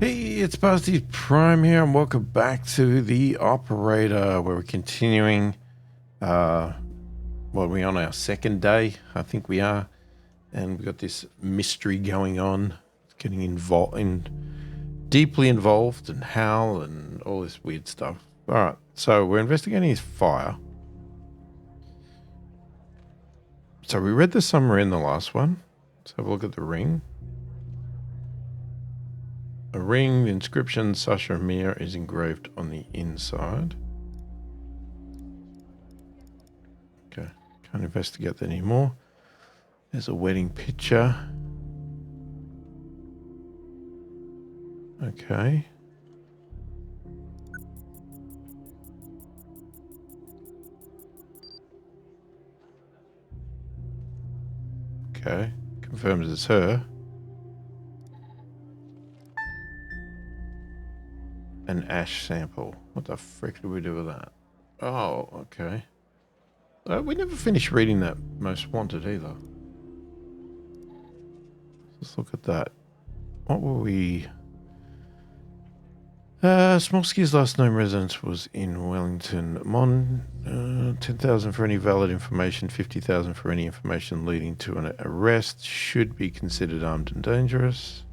Hey, it's pasthisprime here, and welcome back to the operator, where we're continuing. We're on our second day, I think we are, and we've got this mystery going on. It's getting deeply involved, and Hal, and all this weird stuff. All right, so we're investigating his fire. So we read the summary in the last one. Let's have a look at the ring. A ring, the inscription Sasha Mir is engraved on the inside. Okay, can't investigate that anymore. There's a wedding picture. Okay. Okay, confirms it's her. An ash sample. What the frick do we do with that? Oh, okay. We never finished reading that Most Wanted either. Let's look at that. What were we... Smolsky's last known residence was in Wellington. 10,000 for any valid information, 50,000 for any information leading to an arrest. Should be considered armed and dangerous.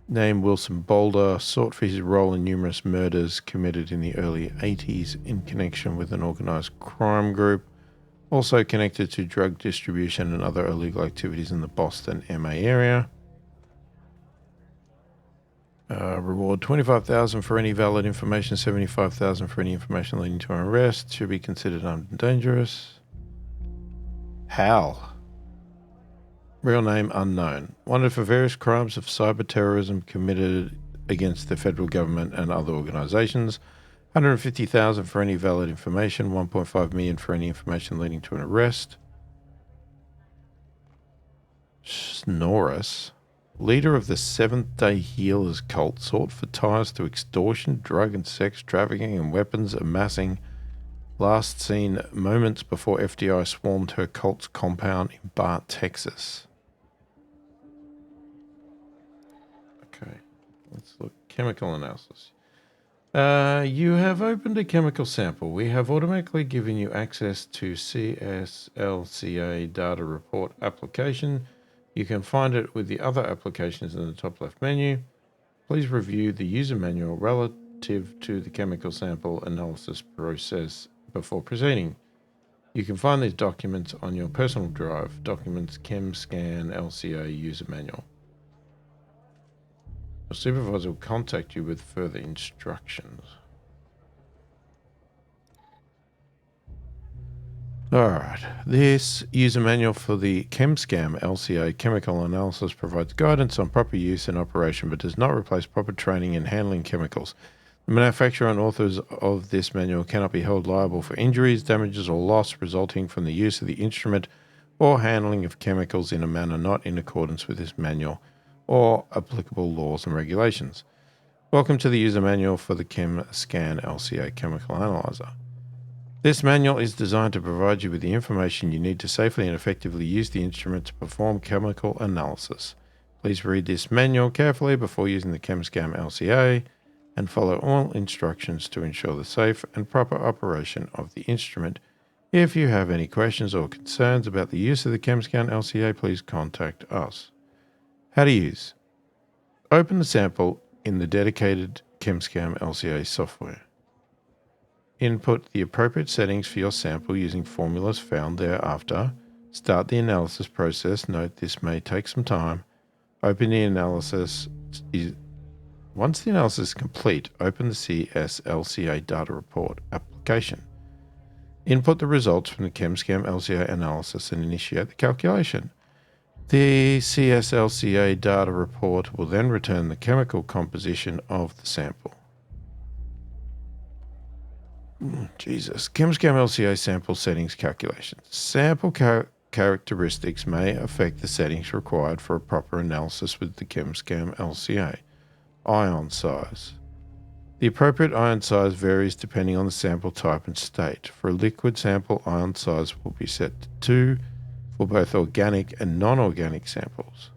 Name Wilson Boulder, sought for his role in numerous murders committed in the early 80s in connection with an organised crime group, also connected to drug distribution and other illegal activities in the Boston MA area. Reward 25,000 for any valid information, 75,000 for any information leading to an arrest, should be considered armed and dangerous. Hal. Real name unknown. Wanted for various crimes of cyber terrorism committed against the federal government and other organisations. 150,000 for any valid information. 1.5 million for any information leading to an arrest. Snorris, leader of the Seventh-day Healers cult, sought for ties to extortion, drug and sex trafficking, and weapons amassing. Last seen moments before FDI swarmed her cult's compound in Bart, Texas. Okay, let's look. Chemical analysis. You have opened a chemical sample. We have automatically given you access to CSLCA data report application. You can find it with the other applications in the top left menu. Please review the user manual relative to the chemical sample analysis process before proceeding. You can find these documents on your personal drive. Documents ChemScan LCA user manual. Your supervisor will contact you with further instructions. Alright, this user manual for the ChemScan LCA chemical analysis provides guidance on proper use and operation, but does not replace proper training in handling chemicals. The manufacturer and authors of this manual cannot be held liable for injuries, damages, or loss resulting from the use of the instrument or handling of chemicals in a manner not in accordance with this manual or applicable laws and regulations. Welcome to the user manual for the ChemScan LCA chemical analyzer. This manual is designed to provide you with the information you need to safely and effectively use the instrument to perform chemical analysis. Please read this manual carefully before using the ChemScan LCA and follow all instructions to ensure the safe and proper operation of the instrument. If you have any questions or concerns about the use of the ChemScan LCA, please contact us. How to use. Open the sample in the dedicated ChemScan LCA software. Input the appropriate settings for your sample using formulas found thereafter. Start the analysis process. Note this may take some time. Open the analysis. Once the analysis is complete, open the CSLCA data report application. Input the results from the ChemScan LCA analysis and initiate the calculation. The CSLCA data report will then return the chemical composition of the sample. Jesus. ChemScan LCA sample settings calculations. Sample characteristics may affect the settings required for a proper analysis with the ChemScan LCA. Ion size. The appropriate ion size varies depending on the sample type and state. For a liquid sample, ion size will be set to 2 for both organic and non-organic samples.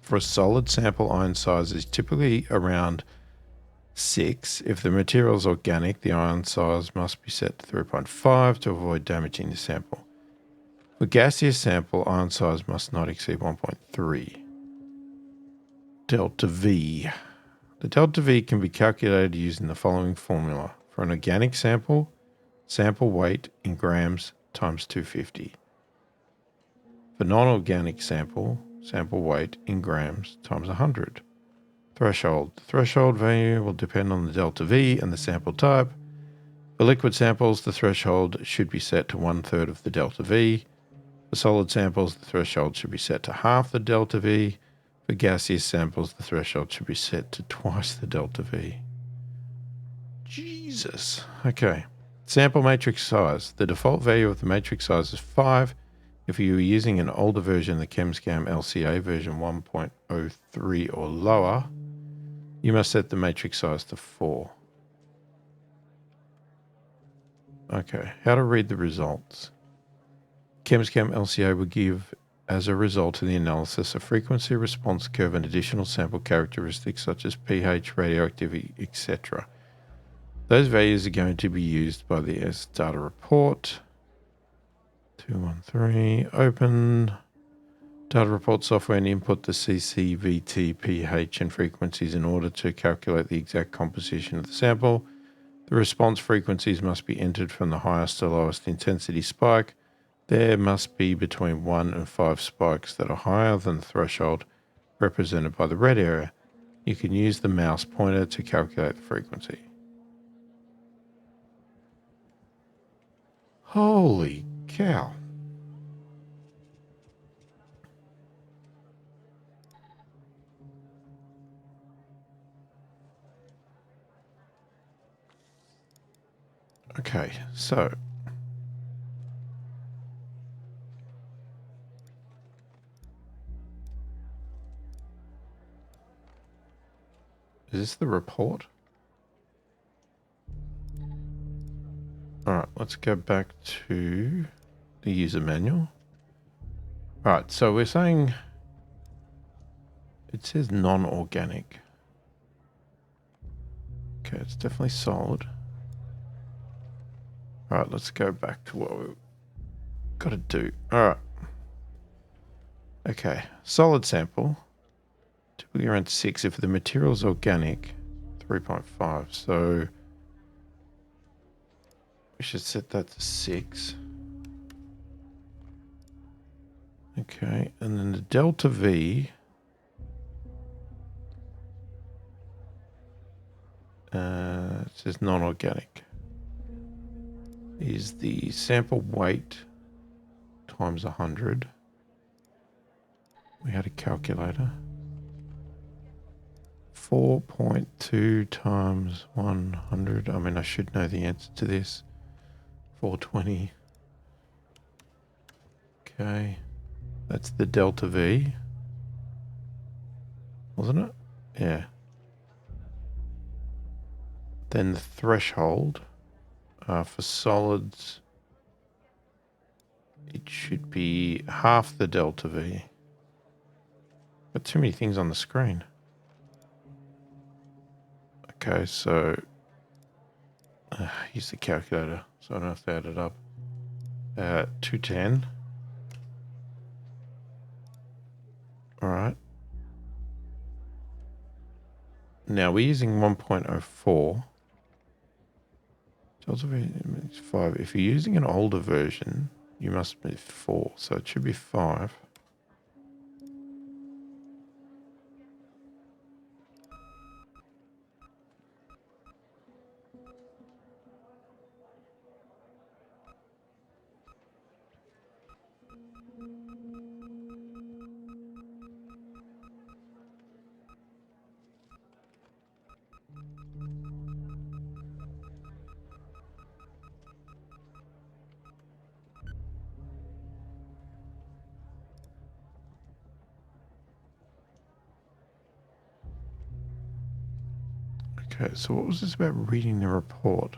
For a solid sample, ion size is typically around 6. If the material is organic, the ion size must be set to 3.5 to avoid damaging the sample. For gaseous sample, ion size must not exceed 1.3. Delta V. The delta V can be calculated using the following formula. For an organic sample, sample weight in grams times 250. For non-organic sample, sample weight in grams times 100. Threshold. The threshold value will depend on the delta V and the sample type. For liquid samples, the threshold should be set to 1/3 of the delta V. For solid samples, the threshold should be set to half the delta V. For gaseous samples, the threshold should be set to twice the delta V. Jesus. Okay. Sample matrix size. The default value of the matrix size is 5. If you are using an older version, the ChemScam LCA version 1.03 or lower, you must set the matrix size to 4. Okay, how to read the results. ChemScam LCA will give, as a result of the analysis, a frequency response curve and additional sample characteristics such as pH, radioactivity, etc. Those values are going to be used by the S data report. 213, open data report software and input the CCVT, pH and frequencies in order to calculate the exact composition of the sample. The response frequencies must be entered from the highest to lowest intensity spike. There must be between 1 and 5 spikes that are higher than the threshold represented by the red area. You can use the mouse pointer to calculate the frequency. Holy cow. Okay, so is this the report? All right, let's go back to the user manual. All right, so we're saying it says non-organic. Okay, it's definitely solid. All right, let's go back to what we've got to do. All right. Okay, solid sample, typically around 6. If the material is organic, 3.5. So we should set that to 6. Okay, and then the delta V, it says non-organic, is the sample weight times 100. We had a calculator. 4.2 times 100. I mean, I should know the answer to this. 420. Okay. That's the delta V. Wasn't it? Yeah. Then the threshold for solids, it should be half the delta V. Got too many things on the screen. Okay, so use the calculator, so I don't have to add it up. 210. All right. Now we're using 1.04. Delta V is 5. If you're using an older version, you must be 4, so it should be 5. Okay, so what was this about reading the report?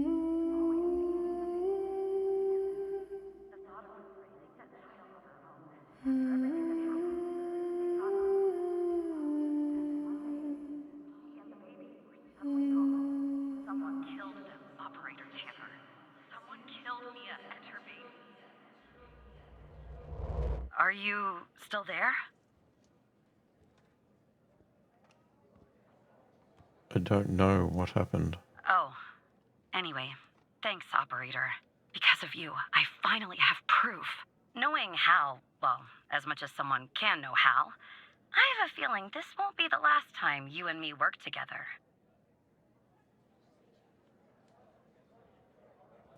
Are you still there? I don't know what happened. Oh, anyway, thanks, operator. Because of you, I finally have proof. Knowing Hal, well, as much as someone can know Hal, I have a feeling this won't be the last time you and me work together.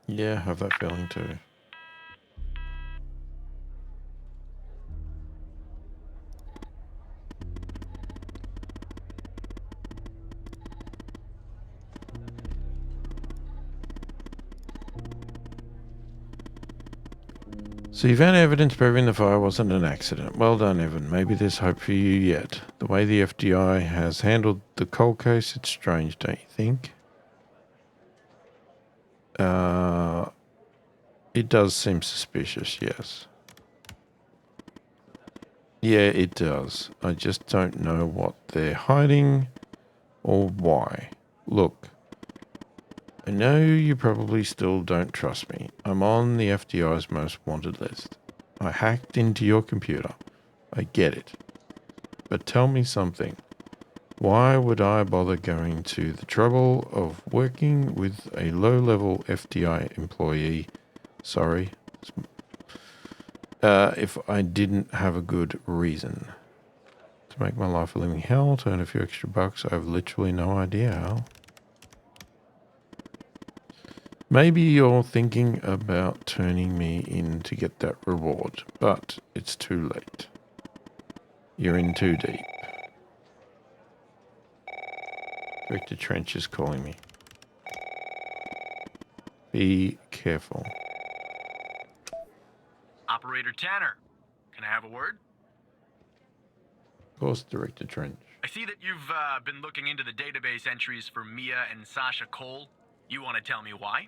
Yeah, I have that feeling too. So you found evidence proving the fire wasn't an accident. Well done, Evan. Maybe there's hope for you yet. The way the FDI has handled the cold case, it's strange, don't you think? It does seem suspicious, yes. Yeah, it does. I just don't know what they're hiding or why. Look, I know you probably still don't trust me. I'm on the FDI's most wanted list. I hacked into your computer. I get it. But tell me something. Why would I bother going to the trouble of working with a low-level FDI employee? Sorry. If I didn't have a good reason. To make my life a living hell, to earn a few extra bucks, I have literally no idea how. Maybe you're thinking about turning me in to get that reward, but it's too late. You're in too deep. Director Trench is calling me. Be careful. Operator Tanner, can I have a word? Of course, Director Trench. I see that you've been looking into the database entries for Mia and Sasha Cole. You want to tell me why?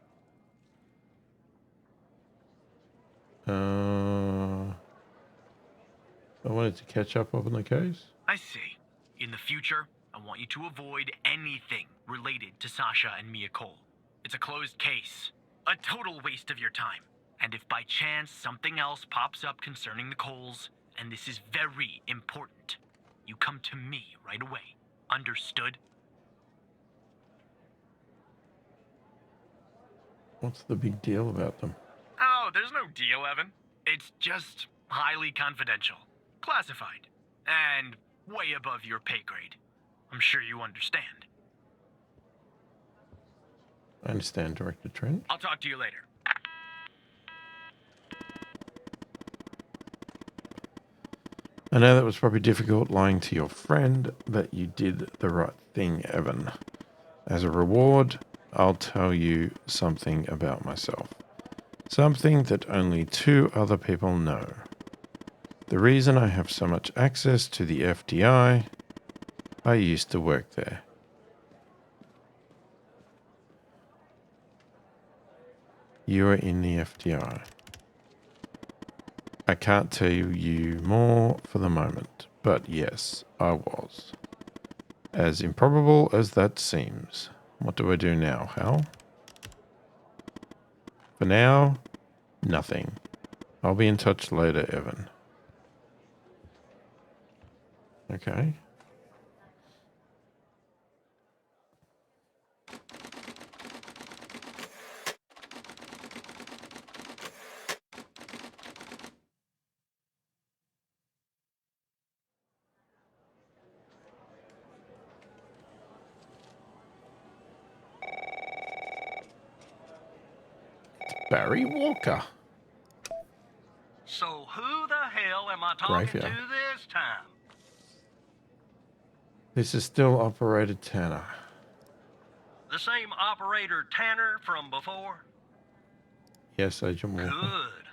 I wanted to catch up on the case. I see. In the future, I want you to avoid anything related to Sasha and Mia Cole. It's a closed case. A total waste of your time. And if by chance something else pops up concerning the Coles, and this is very important, you come to me right away. Understood? What's the big deal about them? Oh, there's no deal, Evan. It's just highly confidential, classified, and way above your pay grade. I'm sure you understand. I understand, Director Trench. I'll talk to you later. I know that was probably difficult lying to your friend, but you did the right thing, Evan. As a reward, I'll tell you something about myself. Something that only 2 other people know. The reason I have so much access to the FDI, I used to work there. You are in the FDI. I can't tell you more for the moment, but yes, I was. As improbable as that seems. What do I do now, Hal? For now, nothing. I'll be in touch later, Evan. Okay. Barry Walker. So who the hell am I talking Graveyard. to this time? This is still Operator Tanner. The same operator Tanner from before? Yes, Agent Walker. Good.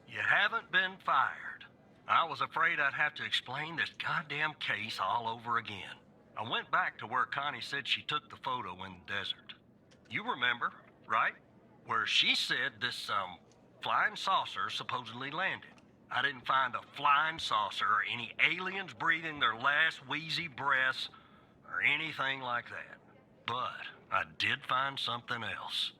You haven't been fired. I was afraid I'd have to explain this goddamn case all over again. I went back to where Connie said she took the photo in the desert. You remember, right? Where she said this, flying saucer supposedly landed. I didn't find a flying saucer or any aliens breathing their last wheezy breaths or anything like that. But I did find something else.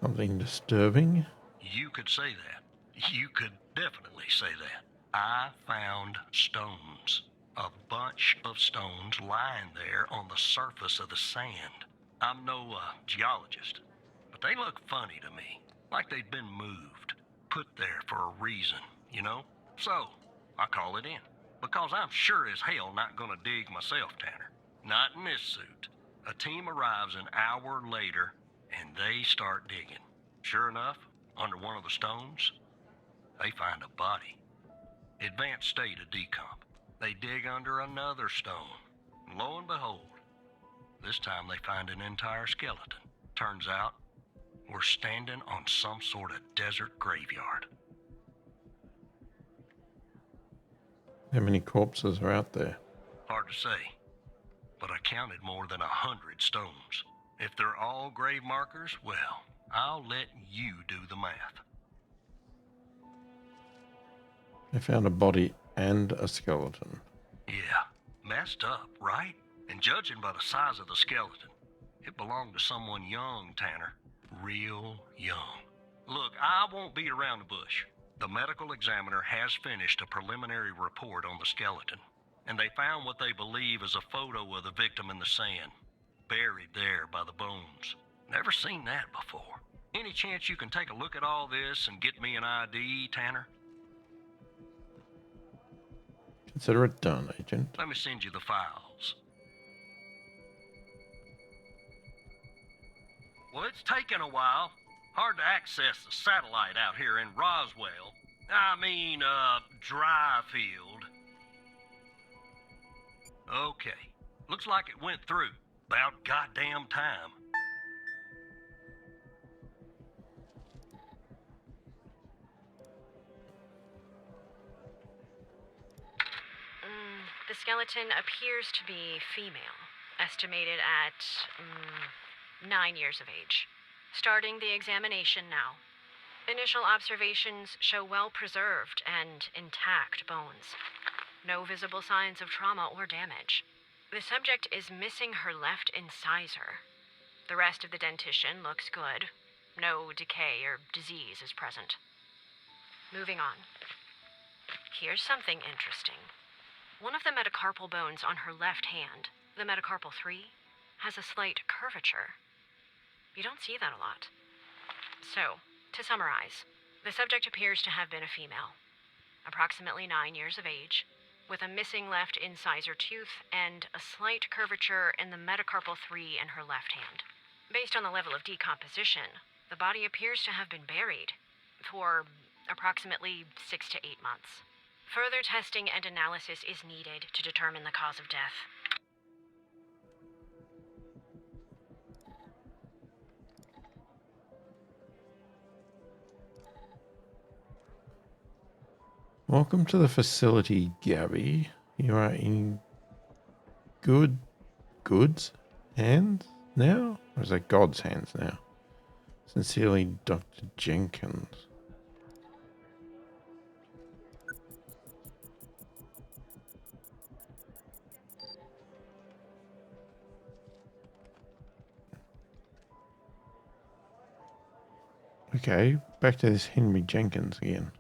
Something disturbing? You could say that. You could definitely say that. I found stones. A bunch of stones lying there on the surface of the sand. I'm no geologist, but they look funny to me. Like they'd been moved. Put there for a reason, you know? So, I call it in. Because I'm sure as hell not gonna dig myself, Tanner. Not in this suit. A team arrives an hour later, and they start digging. Sure enough, under one of the stones, they find a body. Advanced state of decomp. They dig under another stone. And lo and behold, this time they find an entire skeleton. Turns out, we're standing on some sort of desert graveyard. How many corpses are out there? Hard to say, but I counted more than 100 stones. If they're all grave markers, well, I'll let you do the math. They found a body and a skeleton. Yeah, messed up, right? And judging by the size of the skeleton, it belonged to someone young, Tanner. Real young. Look, I won't beat around the bush. The medical examiner has finished a preliminary report on the skeleton, and they found what they believe is a photo of the victim in the sand, buried there by the bones. Never seen that before. Any chance you can take a look at all this and get me an ID, Tanner? Consider it done, Agent. Let me send you the files. Well, it's taken a while. Hard to access the satellite out here in Roswell. Dryfield. Okay. Looks like it went through. About goddamn time. The skeleton appears to be female, estimated at 9 years of age. Starting the examination now. Initial observations show well-preserved and intact bones. No visible signs of trauma or damage. The subject is missing her left incisor. The rest of the dentition looks good. No decay or disease is present. Moving on. Here's something interesting. One of the metacarpal bones on her left hand, the metacarpal 3, has a slight curvature. You don't see that a lot. So, to summarize, the subject appears to have been a female, approximately 9 years of age, with a missing left incisor tooth and a slight curvature in the metacarpal 3 in her left hand. Based on the level of decomposition, the body appears to have been buried for approximately 6 to 8 months. Further testing and analysis is needed to determine the cause of death. Welcome to the facility, Gabby. You are in God's hands now? Or is that God's hands now? Sincerely, Dr. Jenkins. Okay, back to this Henry Jenkins again.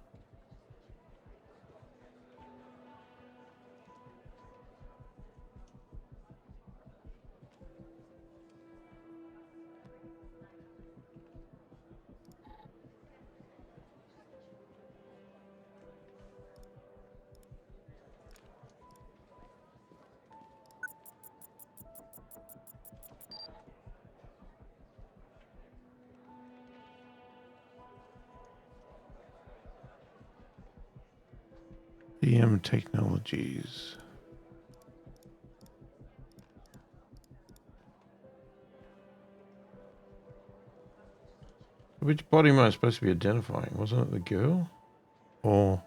EM Technologies. Which body am I supposed to be identifying? Wasn't it the girl? Or...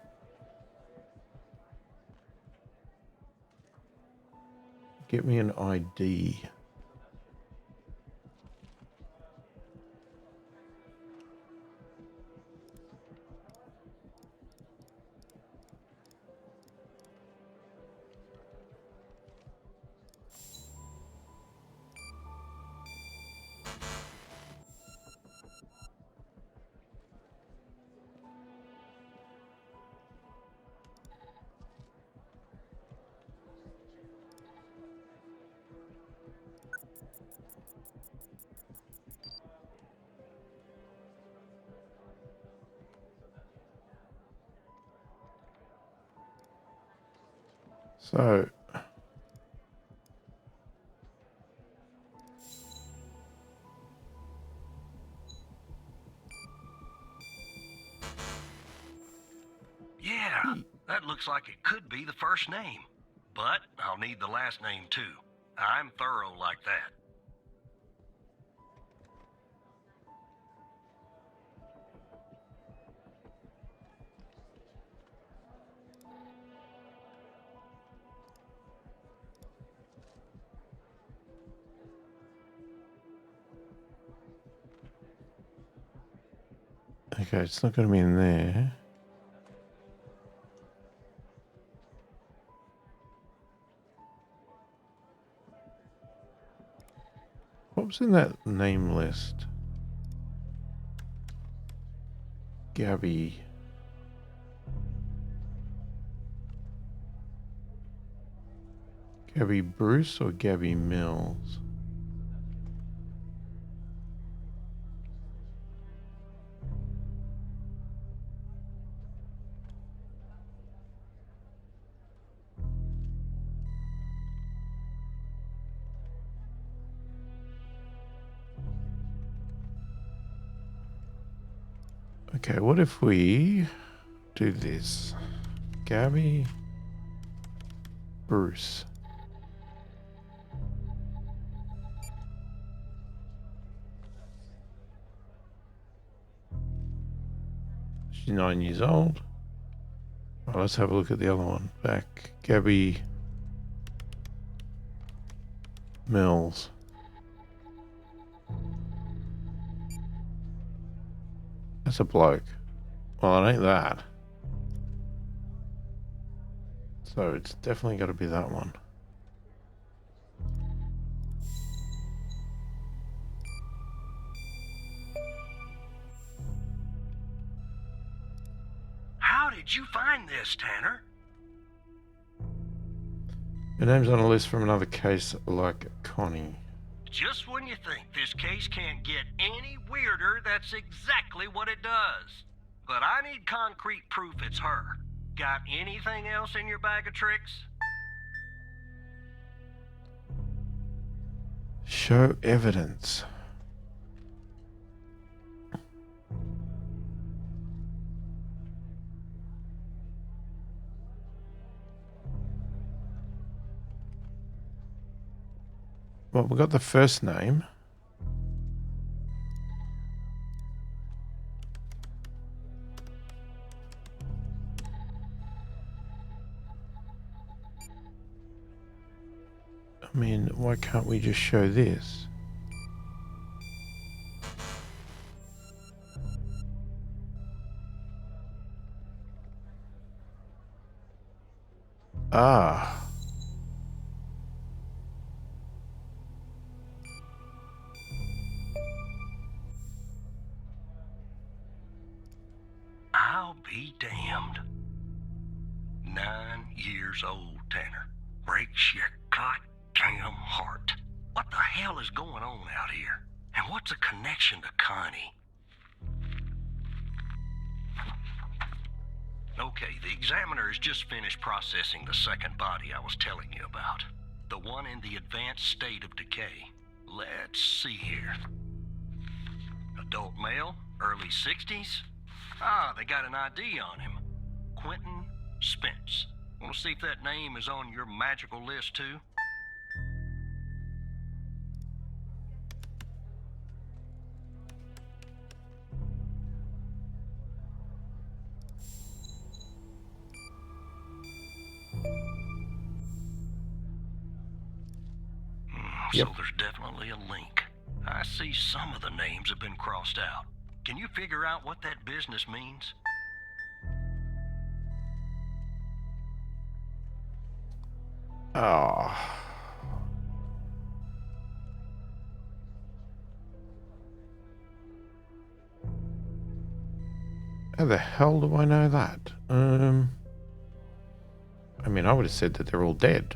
get me an ID. So, Yeah, that looks like it could be the first name. But I'll need the last name too. I'm thorough like that. okay, it's not going to be in there. What was in that name list? Gabby. Gabby Bruce or Gabby Mills? Okay, what if we do this? Gabby Bruce. She's 9 years old. Well, let's have a look at the other one. Back. Gabby Mills. That's a bloke. Well, it ain't that. So it's definitely got to be that one. How did you find this, Tanner? Her name's on a list from another case like Connie. Just when you think this case can't get any weirder, that's exactly what it does. But I need concrete proof it's her. Got anything else in your bag of tricks? Show evidence. Well, we got the first name. I mean, why can't we just show this? Ah. I'll be damned. 9 years old, Tanner. Breaks your goddamn heart. What the hell is going on out here? And what's a connection to Connie? Okay, the examiner has just finished processing the second body I was telling you about. The one in the advanced state of decay. Let's see here. Adult male, early 60s. Ah, they got an ID on him. Quentin Spence. Want to see if that name is on your magical list too? Yep. So there's definitely a link. I see some of the names have been crossed out. Can you figure out what that business means? Ah. How the hell do I know that? I mean, I would have said that they're all dead.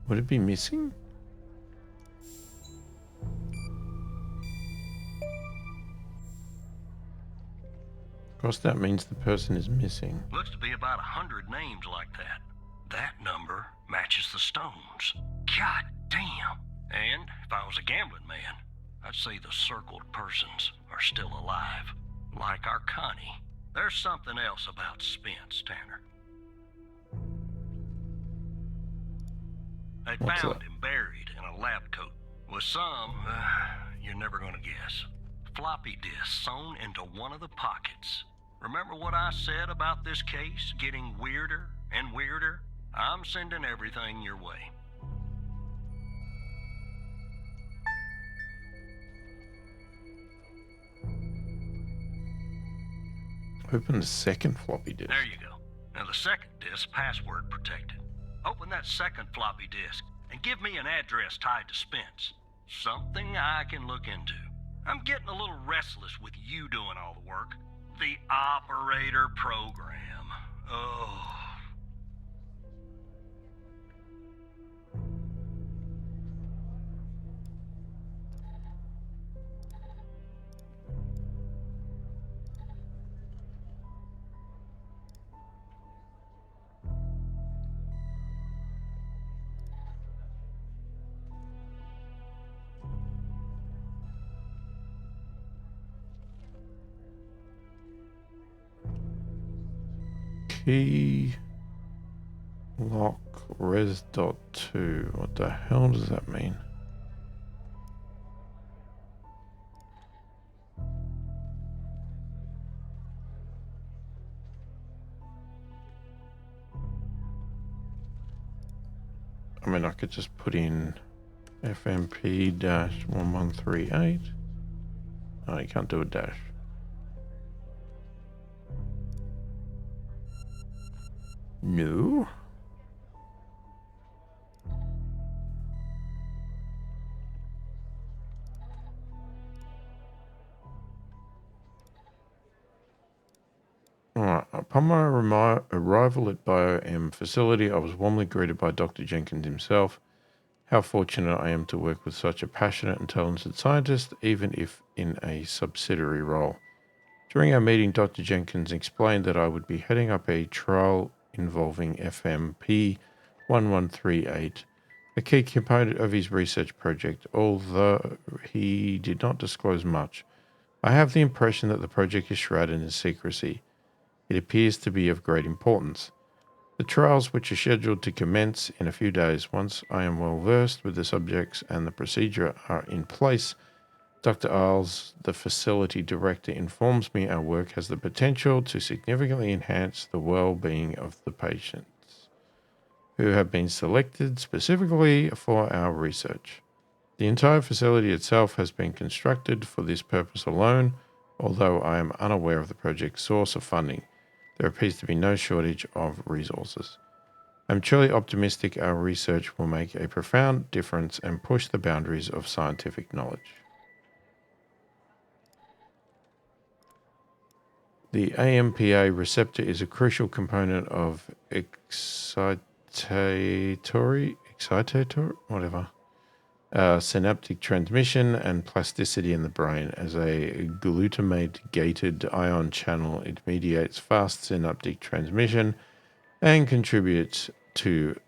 Would it be missing? Of course, that means the person is missing. Looks to be about 100 names like that. That number matches the stones. God damn. And if I was a gambling man, I'd say the circled persons are still alive. Like our Connie. There's something else about Spence, Tanner. They What's found that? him buried in a lab coat with some, you're never gonna guess, floppy disk sewn into one of the pockets. Remember what I said about this case getting weirder and weirder? I'm sending everything your way. Open the second floppy disk. There you go. Now the second disk, password protected. Open that second floppy disk and give me an address tied to Spence. Something I can look into. I'm getting a little restless with you doing all the work. The operator program. Oh. Key lock res.2. What the hell does that mean? I mean, I could just put in FMP-1138. Oh, you can't do a dash. No. Alright, upon my arrival at BioM facility, I was warmly greeted by Dr. Jenkins himself. How fortunate I am to work with such a passionate and talented scientist, even if in a subsidiary role. During our meeting, Dr. Jenkins explained that I would be heading up a trial involving FMP 1138, a key component of his research project, although he did not disclose much. I have the impression that the project is shrouded in secrecy. It appears to be of great importance. The trials, which are scheduled to commence in a few days, once I am well versed with the subjects and the procedure are in place, Dr. Isles, the facility director, informs me our work has the potential to significantly enhance the well-being of the patients who have been selected specifically for our research. The entire facility itself has been constructed for this purpose alone, although I am unaware of the project's source of funding. There appears to be no shortage of resources. I'm truly optimistic our research will make a profound difference and push the boundaries of scientific knowledge. The AMPA receptor is a crucial component of synaptic transmission and plasticity in the brain. As a glutamate-gated ion channel, it mediates fast synaptic transmission and contributes to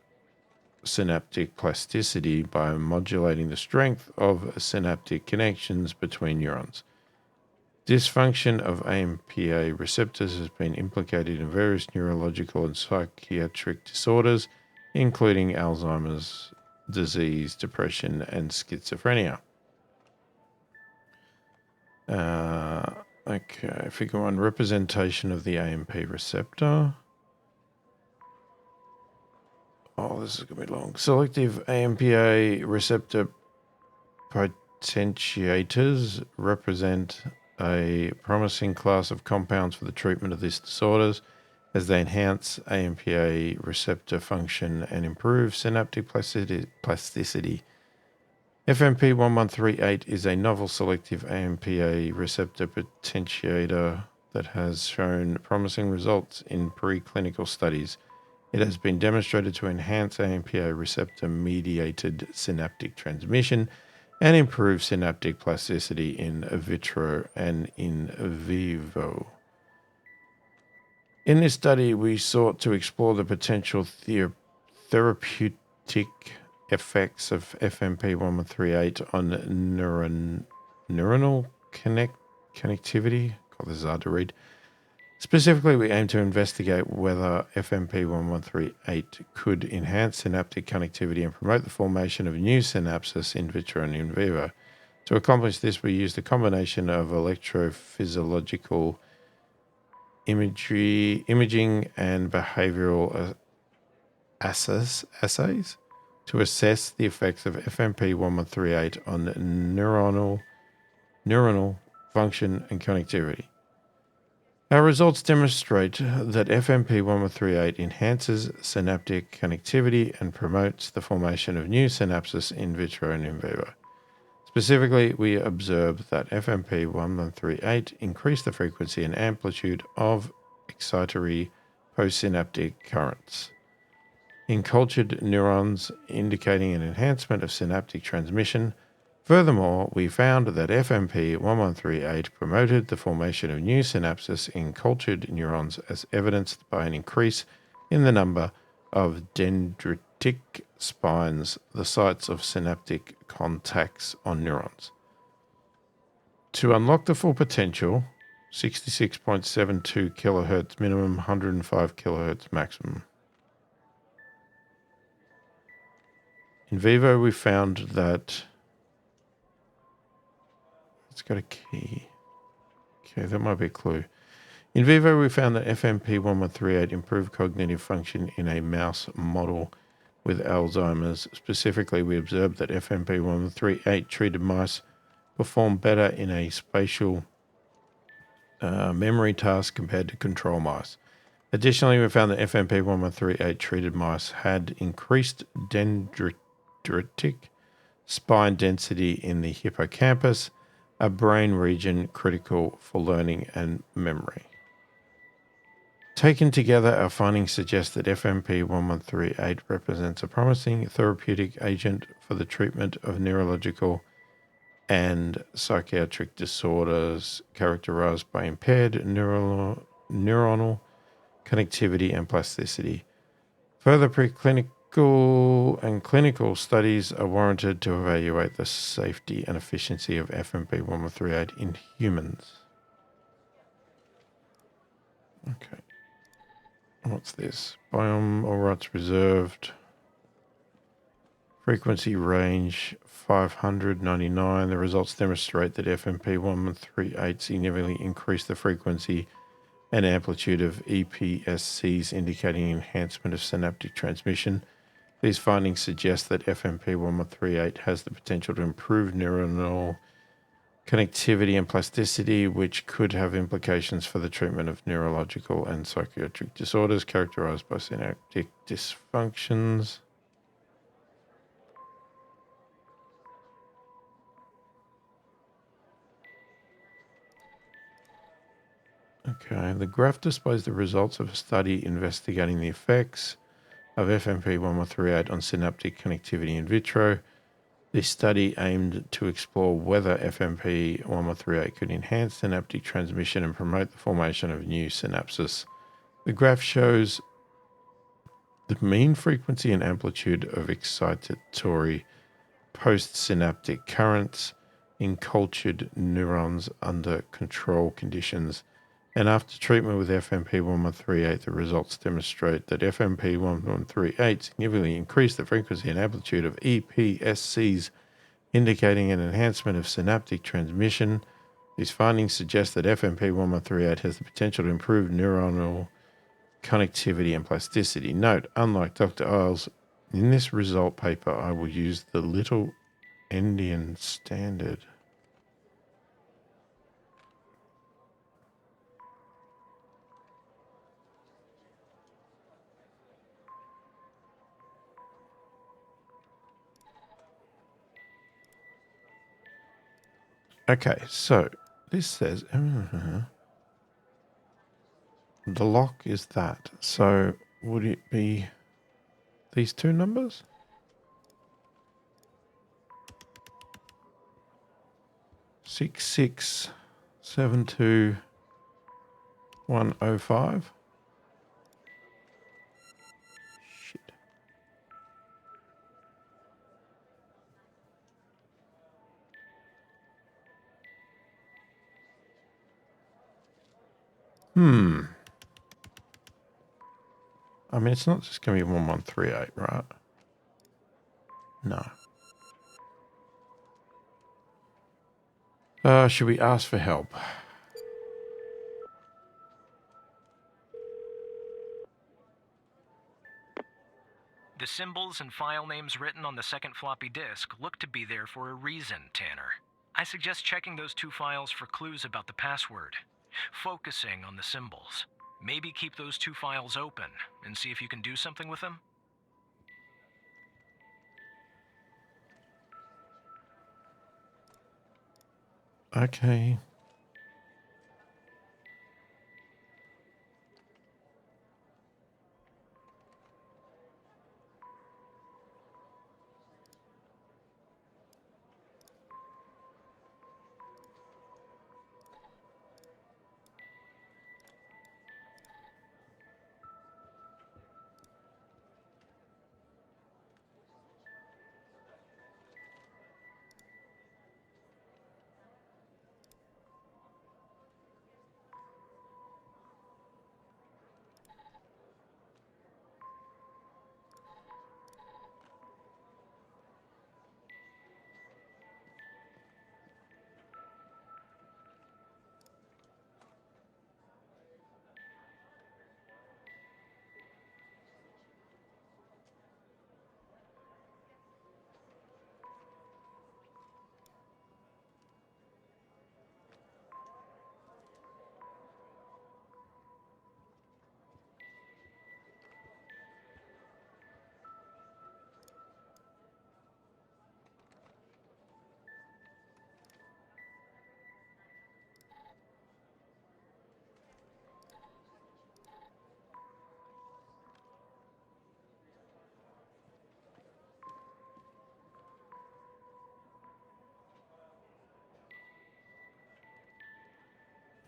synaptic plasticity by modulating the strength of synaptic connections between neurons. Dysfunction of AMPA receptors has been implicated in various neurological and psychiatric disorders, including Alzheimer's disease, depression, and schizophrenia. Okay, figure 1, representation of the AMP receptor. Oh, this is going to be long. Selective AMPA receptor potentiators represent a promising class of compounds for the treatment of these disorders, as they enhance AMPA receptor function and improve synaptic plasticity. FMP1138 is a novel selective AMPA receptor potentiator that has shown promising results in preclinical studies. It has been demonstrated to enhance AMPA receptor-mediated synaptic transmission and improve synaptic plasticity in vitro and in vivo. In this study, we sought to explore the potential therapeutic effects of FMP1138 on neuronal connectivity. God, this is hard to read. Specifically, we aim to investigate whether FMP1138 could enhance synaptic connectivity and promote the formation of new synapses in vitro and in vivo. To accomplish this, we used a combination of electrophysiological imaging and behavioral assays to assess the effects of FMP1138 on neuronal function and connectivity. Our results demonstrate that FMP1138 enhances synaptic connectivity and promotes the formation of new synapses in vitro and in vivo. Specifically, we observed that FMP1138 increased the frequency and amplitude of excitatory postsynaptic currents in cultured neurons, indicating an enhancement of synaptic transmission. Furthermore, we found that FMP1138 promoted the formation of new synapses in cultured neurons as evidenced by an increase in the number of dendritic spines, the sites of synaptic contacts on neurons. To unlock the full potential, 66.72 kilohertz minimum, 105 kilohertz maximum. In vivo, we found that it's got a key. Okay, that might be a clue. In vivo, we found that FMP1138 improved cognitive function in a mouse model with Alzheimer's. Specifically, we observed that FMP1138 treated mice performed better in a spatial memory task compared to control mice. Additionally, we found that FMP1138 treated mice had increased dendritic spine density in the hippocampus, a brain region critical for learning and memory. Taken together, our findings suggest that FMP1138 represents a promising therapeutic agent for the treatment of neurological and psychiatric disorders characterized by impaired neuronal connectivity and plasticity. Further preclinical and clinical studies are warranted to evaluate the safety and efficiency of FMP1138 in humans. Okay. What's this? Biome or rights reserved. Frequency range 599. The results demonstrate that FMP1138 significantly increased the frequency and amplitude of EPSCs, indicating enhancement of synaptic transmission. These findings suggest that FMP1138 has the potential to improve neuronal connectivity and plasticity, which could have implications for the treatment of neurological and psychiatric disorders characterized by synaptic dysfunctions. Okay, the graph displays the results of a study investigating the effects of FMP1138 on synaptic connectivity in vitro. This study aimed to explore whether FMP1138 could enhance synaptic transmission and promote the formation of new synapses. The graph shows the mean frequency and amplitude of excitatory postsynaptic currents in cultured neurons under control conditions. And after treatment with FMP1138, the results demonstrate that FMP1138 significantly increased the frequency and amplitude of EPSCs, indicating an enhancement of synaptic transmission. These findings suggest that FMP1138 has the potential to improve neuronal connectivity and plasticity. Note, unlike Dr. Isles, in this result paper, I will use the Little Endian Standard. Okay, so this says the lock is that. So would it be these two numbers? 6672105. Shit. I mean, it's not just going to be 1138, right? No. Should we ask for help? The symbols and file names written on the second floppy disk look to be there for a reason, Tanner. I suggest checking those two files for clues about the password. Focusing on the symbols. Maybe keep those two files open and see if you can do something with them. Okay.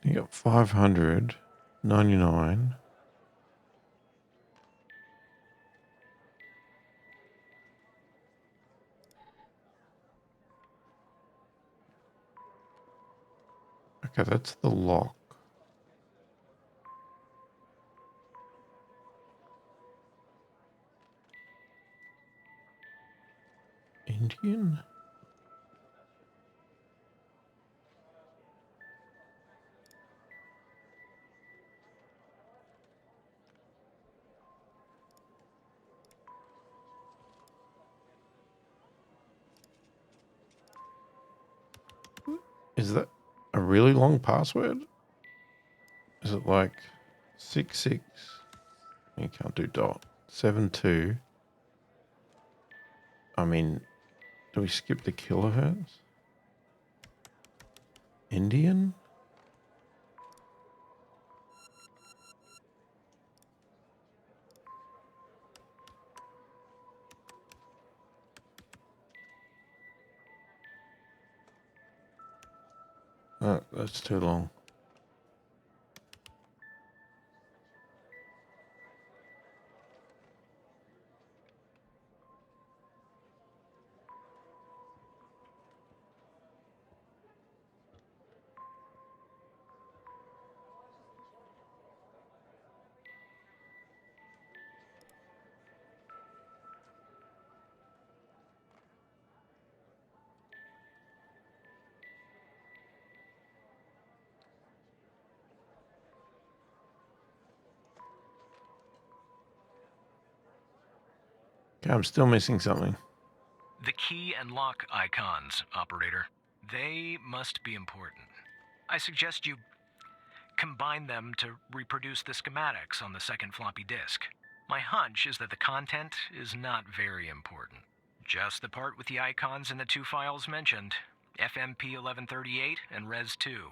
You got 599. Okay, that's the lock. Indian? Is that a really long password? Is it like 66? You can't do dot. 72. I mean, do we skip the kilohertz? Indian? Oh, that's too long. Okay, I'm still missing something. The key and lock icons, operator. They must be important. I suggest you combine them to reproduce the schematics on the second floppy disk. My hunch is that the content is not very important. Just the part with the icons in the two files mentioned, FMP 1138 and Res 2.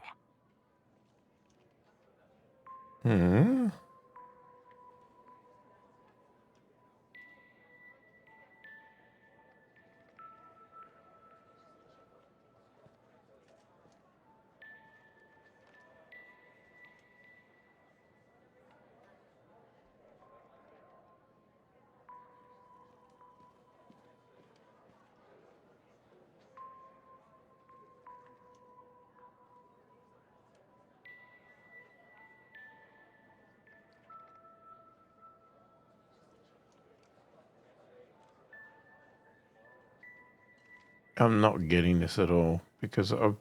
I'm not getting this at all because I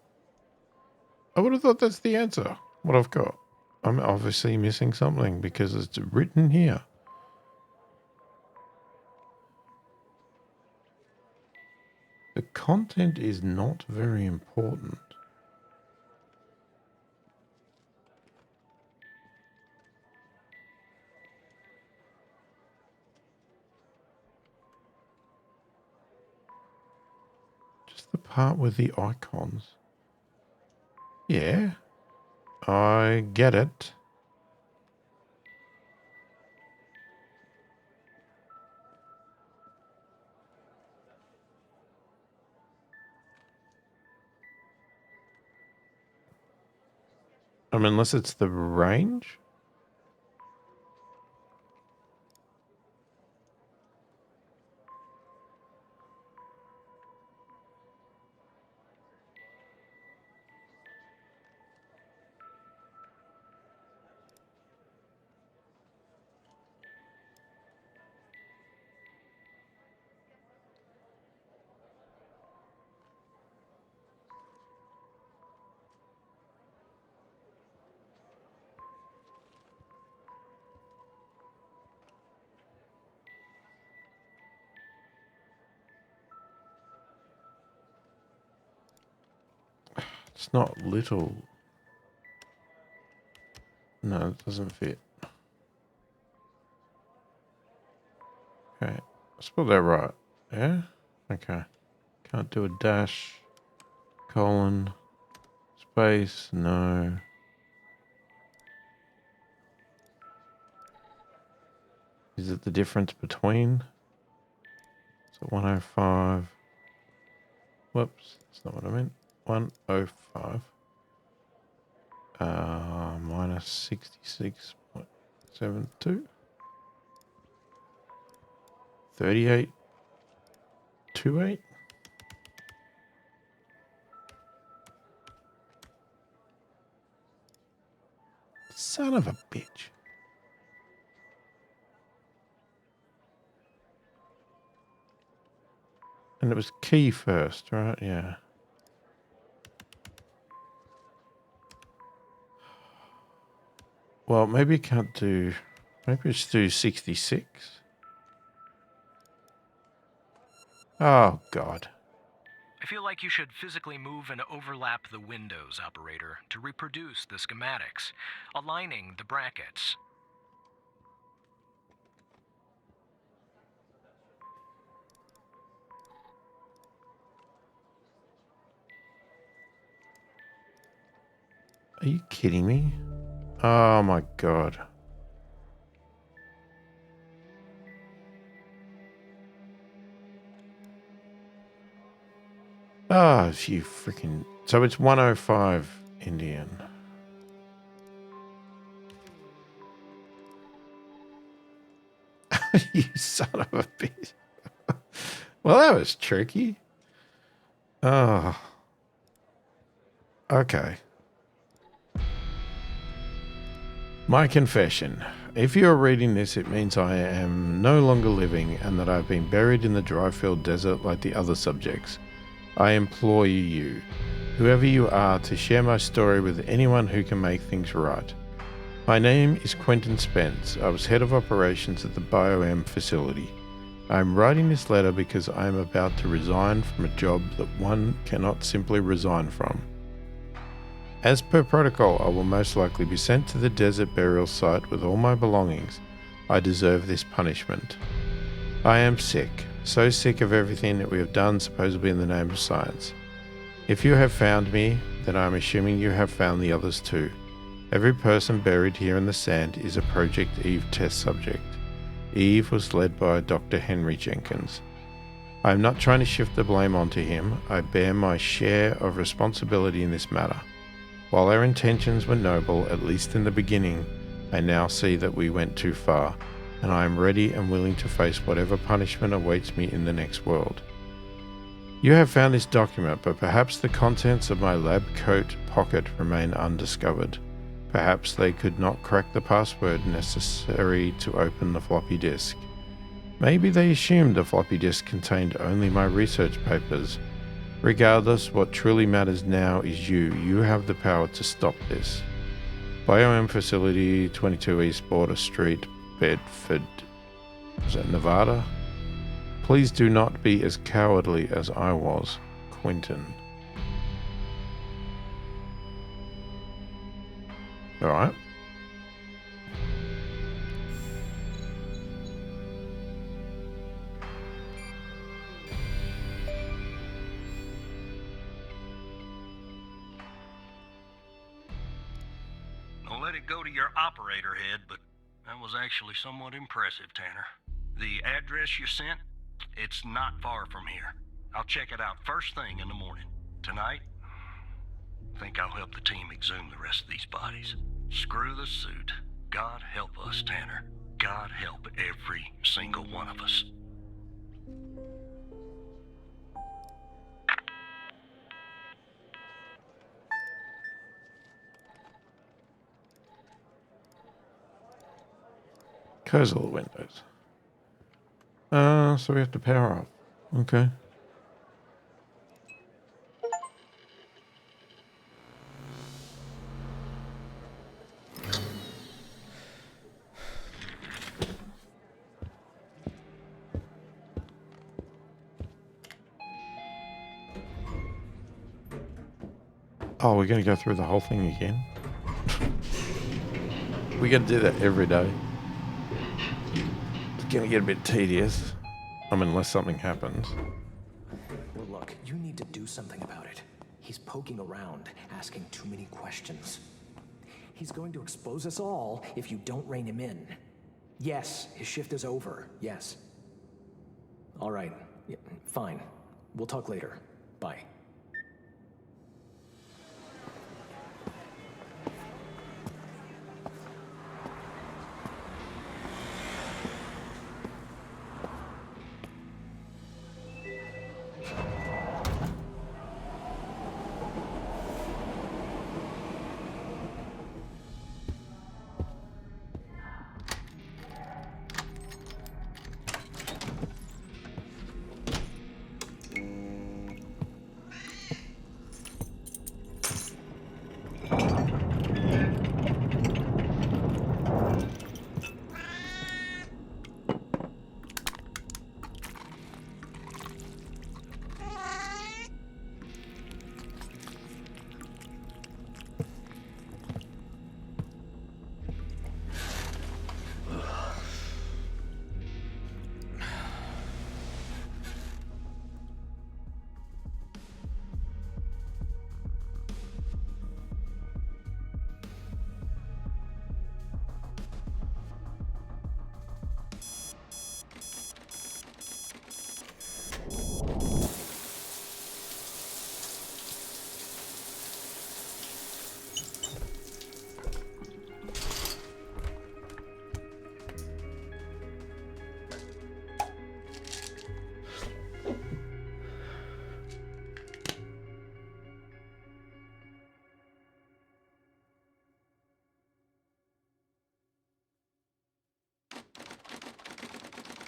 would have thought that's the answer. What I've got. I'm obviously missing something because it's written here. The content is not very important. Just the part with the icons. Yeah, I get it. I mean, unless it's the range. It's not little. No, it doesn't fit. Okay, I spelled that right. Yeah? Okay. Can't do a dash, colon, space, no. Is it the difference between? So 105. Whoops, that's not what I meant. 105. Minus 66.72. 38.28. Son of a bitch. And it was key first, right? Yeah. Well, maybe you can't do... Maybe it's do 66. Oh, God. I feel like you should physically move and overlap the windows, operator, to reproduce the schematics, aligning the brackets. Are you kidding me? Oh, my God. Oh, you freaking... So it's 105 Indian. You son of a bitch. Well, that was tricky. Oh. Okay. My confession. If you are reading this, it means I am no longer living and that I've been buried in the dry-filled desert like the other subjects. I implore you, whoever you are, to share my story with anyone who can make things right. My name is Quentin Spence. I was head of operations at the BioM facility. I am writing this letter because I am about to resign from a job that one cannot simply resign from. As per protocol, I will most likely be sent to the desert burial site with all my belongings. I deserve this punishment. I am sick, so sick of everything that we have done supposedly in the name of science. If you have found me, then I am assuming you have found the others too. Every person buried here in the sand is a Project Eve test subject. Eve was led by Dr. Henry Jenkins. I am not trying to shift the blame onto him. I bear my share of responsibility in this matter. While our intentions were noble, at least in the beginning, I now see that we went too far, and I am ready and willing to face whatever punishment awaits me in the next world. You have found this document, but perhaps the contents of my lab coat pocket remain undiscovered. Perhaps they could not crack the password necessary to open the floppy disk. Maybe they assumed the floppy disk contained only my research papers. Regardless, what truly matters now is you. You have the power to stop this. Biome Facility, 22 East Border Street, Bedford. Is that Nevada? Please do not be as cowardly as I was, Quentin. Alright. Don't let it go to your operator head, but that was actually somewhat impressive, Tanner. The address you sent, it's not far from here. I'll check it out first thing in the morning. Tonight, I think I'll help the team exhume the rest of these bodies. Screw the suit. God help us, Tanner. God help every single one of us. Close all the windows. So we have to power up. Okay. Oh, we're going to go through the whole thing again? We're going to do that every day. It's going to get a bit tedious. I mean, unless something happens. Well, look, you need to do something about it. He's poking around, asking too many questions. He's going to expose us all if you don't rein him in. Yes, his shift is over. Yes. All right. Yeah, fine. We'll talk later. Bye.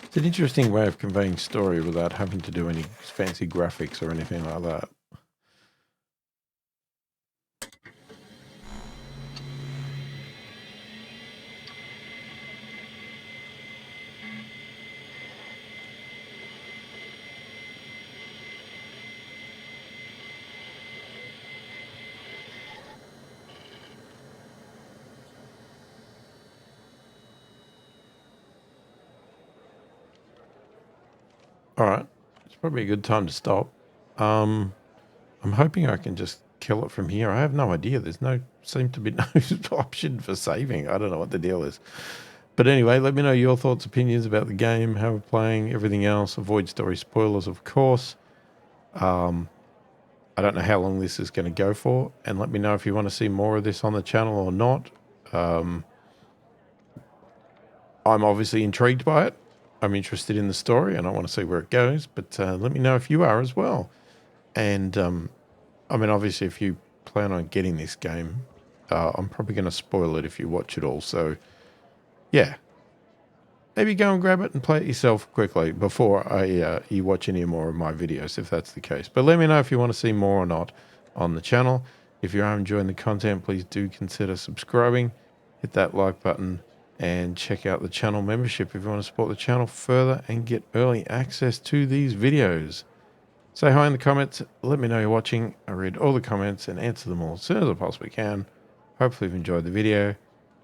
It's an interesting way of conveying story without having to do any fancy graphics or anything like that. All right, it's probably a good time to stop. I'm hoping I can just kill it from here. I have no idea. Seem to be no option for saving. I don't know what the deal is. But anyway, let me know your thoughts, opinions about the game, how we're playing, everything else. Avoid story spoilers, of course. I don't know how long this is going to go for, and let me know if you want to see more of this on the channel or not. I'm obviously intrigued by it. I'm interested in the story and I want to see where it goes, but let me know if you are as well. And I mean, obviously, if you plan on getting this game, I'm probably going to spoil it if you watch it all. So, yeah. maybe go and grab it and play it yourself quickly before you watch any more of my videos, if that's the case. But let me know if you want to see more or not on the channel. If you are enjoying the content, please do consider subscribing, hit that like button, and check out the channel membership if you want to support the channel further and get early access to these videos. Say hi in the comments, let me know you're watching. I read all the comments and answer them all as soon as I possibly can. Hopefully you've enjoyed the video.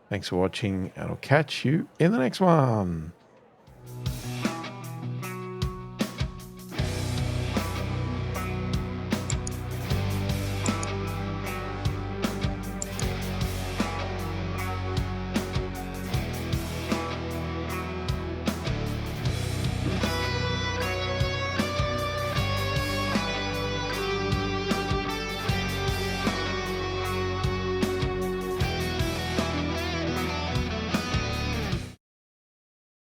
Thanks for watching, and I'll catch you in the next one.